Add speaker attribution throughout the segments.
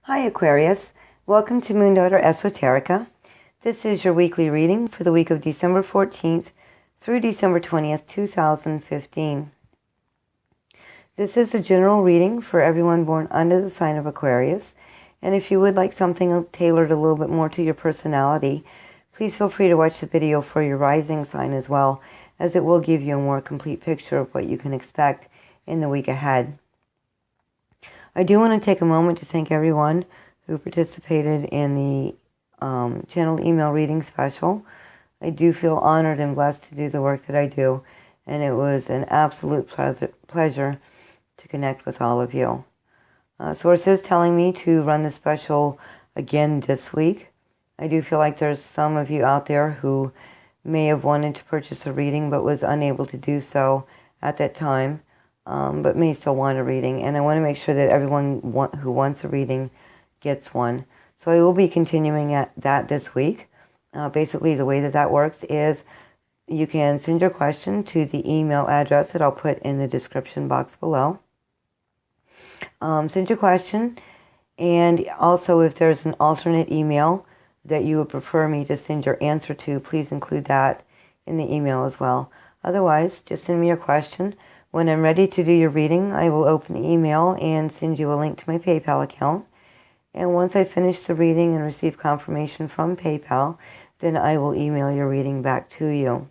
Speaker 1: Hi Aquarius, welcome to MoonDaughter Esoterica. This is your weekly reading for the week of December 14th through December 20th, 2015. This is a general reading for everyone born under the sign of Aquarius, and if you would like something tailored a little bit more to your personality, please feel free to watch the video for your rising sign as well, as it will give you a more complete picture of what you can expect in the week ahead. I do want to take a moment to thank everyone who participated in the channel email reading special. I do feel honored and blessed to do the work that I do, and it was an absolute pleasure to connect with all of you. Source is telling me to run the special again this week. I do feel like there's some of you out there who may have wanted to purchase a reading but was unable to do so at that time. But may still want a reading, and I want to make sure that everyone who wants a reading gets one. So I will be continuing at that this week. Basically, the way that works is you can send your question to the email address that I'll put in the description box below. Send your question, and also if there's an alternate email that you would prefer me to send your answer to, please include that in the email as well. Otherwise, just send me your question. When I'm ready to do your reading, I will open the email and send you a link to my PayPal account. And once I finish the reading and receive confirmation from PayPal, then I will email your reading back to you.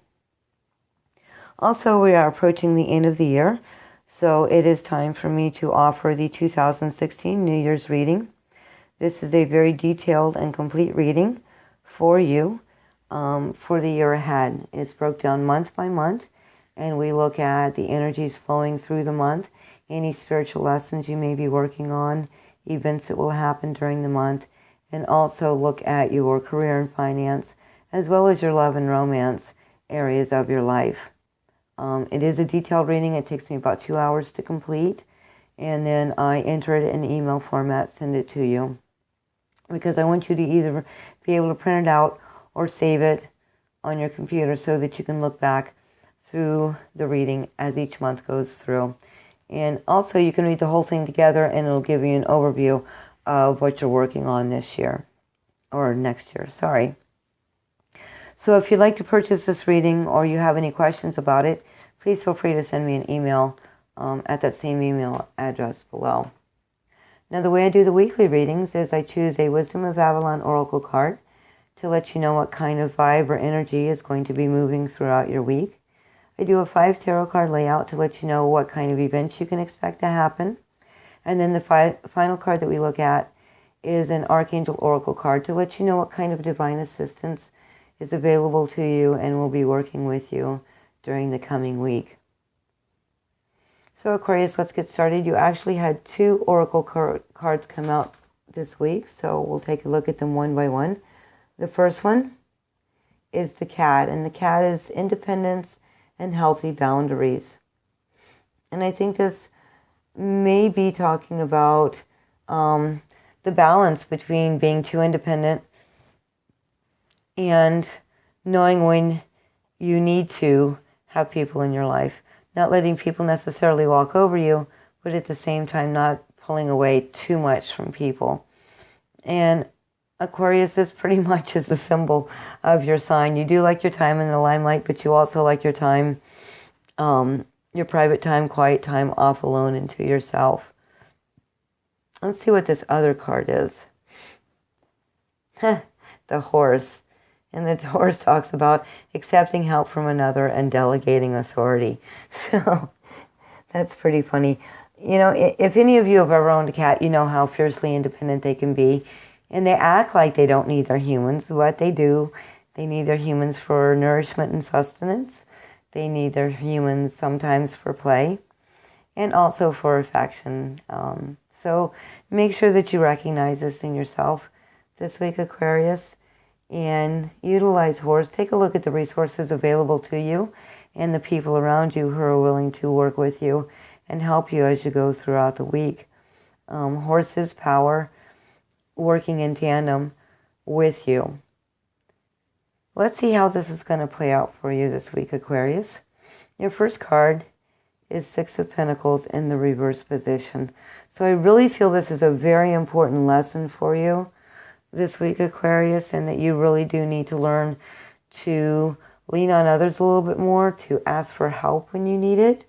Speaker 1: Also, we are approaching the end of the year, so it is time for me to offer the 2016 New Year's reading. This is a very detailed and complete reading for you for the year ahead. It's broke down month by month, and we look at the energies flowing through the month, any spiritual lessons you may be working on, events that will happen during the month, and also look at your career and finance, as well as your love and romance areas of your life. It is a detailed reading. It takes me about 2 hours to complete, and then I enter it in email format, send it to you, because I want you to either be able to print it out or save it on your computer so that you can look back through the reading as each month goes through. And also you can read the whole thing together, and it'll give you an overview of what you're working on this year, or next year, sorry. So if you'd like to purchase this reading or you have any questions about it, please feel free to send me an email at that same email address below. Now, the way I do the weekly readings is I choose a Wisdom of Avalon Oracle card to let you know what kind of vibe or energy is going to be moving throughout your week. I do a 5 tarot card layout to let you know what kind of events you can expect to happen. And then the final card that we look at is an Archangel Oracle card to let you know what kind of divine assistance is available to you and will be working with you during the coming week. So Aquarius, let's get started. You actually had 2 Oracle cards come out this week, so we'll take a look at them one by one. The first one is the Cat, and the Cat is independence and healthy boundaries. And I think this may be talking about the balance between being too independent and knowing when you need to have people in your life. Not letting people necessarily walk over you, but at the same time not pulling away too much from people. And Aquarius, this pretty much is the symbol of your sign. You do like your time in the limelight, but you also like your time, your private time, quiet time, off alone into yourself. Let's see what this other card is. The Horse. And the Horse talks about accepting help from another and delegating authority. So that's pretty funny. You know, if any of you have ever owned a cat, you know how fiercely independent they can be. And they act like they don't need their humans. What they do, they need their humans for nourishment and sustenance. They need their humans sometimes for play and also for affection. So make sure that you recognize this in yourself this week, Aquarius, and utilize Horse. Take a look at the resources available to you and the people around you who are willing to work with you and help you as you go throughout the week. Horse's power working in tandem with you. Let's see how this is going to play out for you this week, Aquarius. Your first card is Six of Pentacles in the reverse position. So I really feel this is a very important lesson for you this week, Aquarius, and that you really do need to learn to lean on others a little bit more, to ask for help when you need it.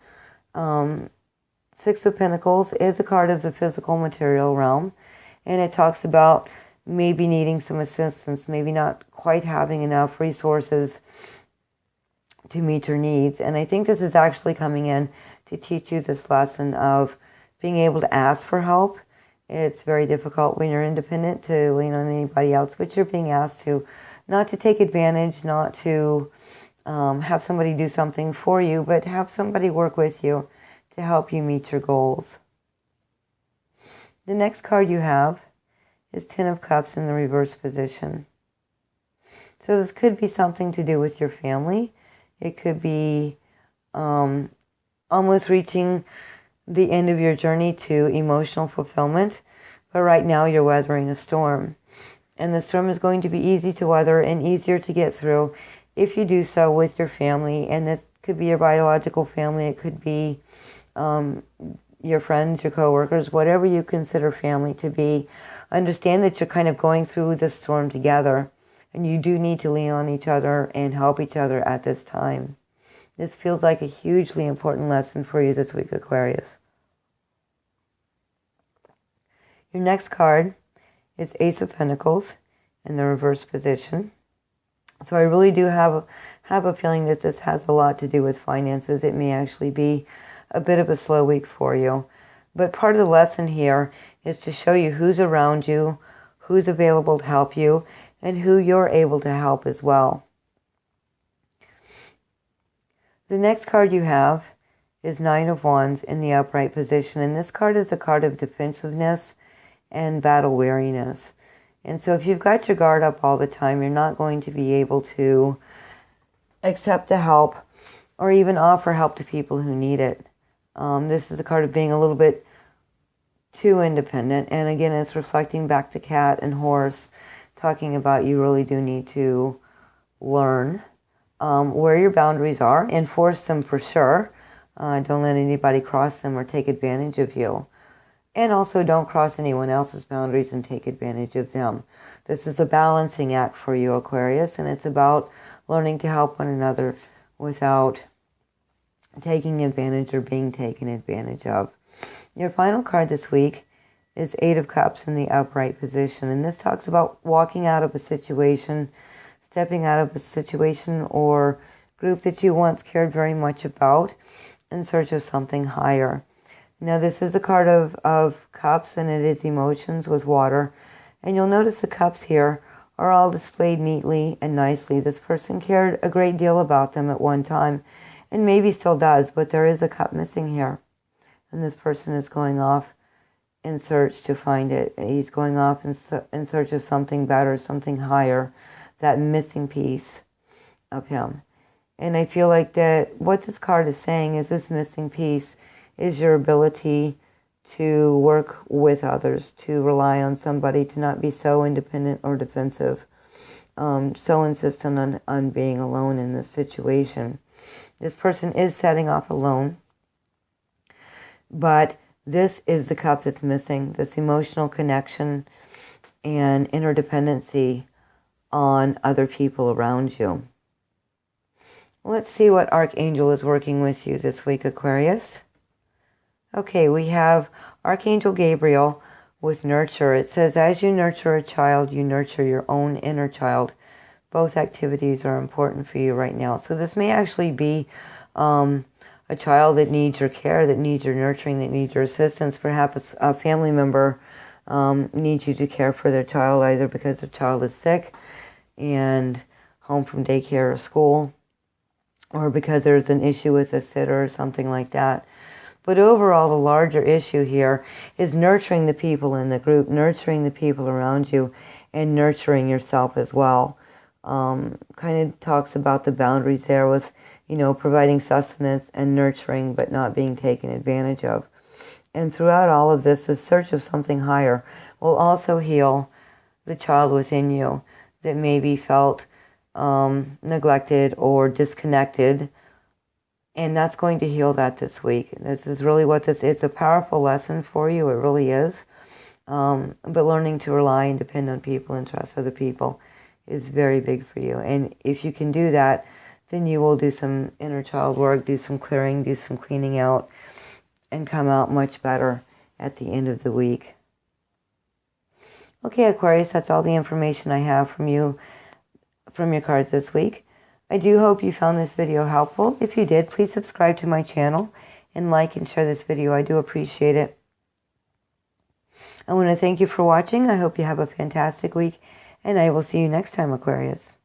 Speaker 1: Six of Pentacles is a card of the physical material realm, and it talks about maybe needing some assistance, maybe not quite having enough resources to meet your needs. And I think this is actually coming in to teach you this lesson of being able to ask for help. It's very difficult when you're independent to lean on anybody else, but you're being asked to, not to take advantage, not to have somebody do something for you, but have somebody work with you to help you meet your goals. The next card you have is Ten of Cups in the reverse position. So this could be something to do with your family. It could be almost reaching the end of your journey to emotional fulfillment. But right now you're weathering a storm. And the storm is going to be easy to weather and easier to get through if you do so with your family. And this could be your biological family. It could be your friends, your coworkers, whatever you consider family to be. Understand that you're kind of going through this storm together. And you do need to lean on each other and help each other at this time. This feels like a hugely important lesson for you this week, Aquarius. Your next card is Ace of Pentacles in the reverse position. So I really do have a feeling that this has a lot to do with finances. It may actually be a bit of a slow week for you. But part of the lesson here is to show you who's around you, who's available to help you, and who you're able to help as well. The next card you have is Nine of Wands in the upright position. And this card is a card of defensiveness and battle weariness. And so if you've got your guard up all the time, you're not going to be able to accept the help or even offer help to people who need it. This is a card of being a little bit too independent. And again, it's reflecting back to Cat and Horse, talking about you really do need to learn where your boundaries are, enforce them for sure. Don't let anybody cross them or take advantage of you. And also don't cross anyone else's boundaries and take advantage of them. This is a balancing act for you, Aquarius, and it's about learning to help one another without taking advantage or being taken advantage of. Your final card this week is Eight of Cups in the upright position. And this talks about walking out of a situation, stepping out of a situation or group that you once cared very much about in search of something higher. Now, this is a card of cups, and it is emotions with water. And you'll notice the cups here are all displayed neatly and nicely. This person cared a great deal about them at one time, and maybe still does, but there is a cup missing here. And this person is going off in search to find it. He's going off in search of something better, something higher, that missing piece of him. And I feel like that what this card is saying is this missing piece is your ability to work with others, to rely on somebody, to not be so independent or defensive, so insistent on being alone in this situation. This person is setting off alone, but this is the cup that's missing, this emotional connection and interdependency on other people around you. Let's see what Archangel is working with you this week, Aquarius. Okay, we have Archangel Gabriel with nurture. It says, as you nurture a child, you nurture your own inner child. Both activities are important for you right now. So this may actually be a child that needs your care, that needs your nurturing, that needs your assistance. Perhaps a family member needs you to care for their child, either because their child is sick and home from daycare or school, or because there's an issue with a sitter or something like that. But overall, the larger issue here is nurturing the people in the group, nurturing the people around you, and nurturing yourself as well. Kind of talks about the boundaries there with, providing sustenance and nurturing, but not being taken advantage of. And throughout all of this, the search of something higher will also heal the child within you that maybe felt neglected or disconnected, And that's going to heal that this week. This is really what this is. It's a powerful lesson for you. It really is. But learning to rely and depend on people and trust other people is very big for you. And if you can do that, then you will do some inner child work, do some clearing, do some cleaning out, and come out much better at the end of the week. Okay, Aquarius, that's all the information I have from you, from your cards this week. I do hope you found this video helpful. If you did, please subscribe to my channel and like and share this video. I do appreciate it. I want to thank you for watching. I hope you have a fantastic week, and I will see you next time, Aquarius.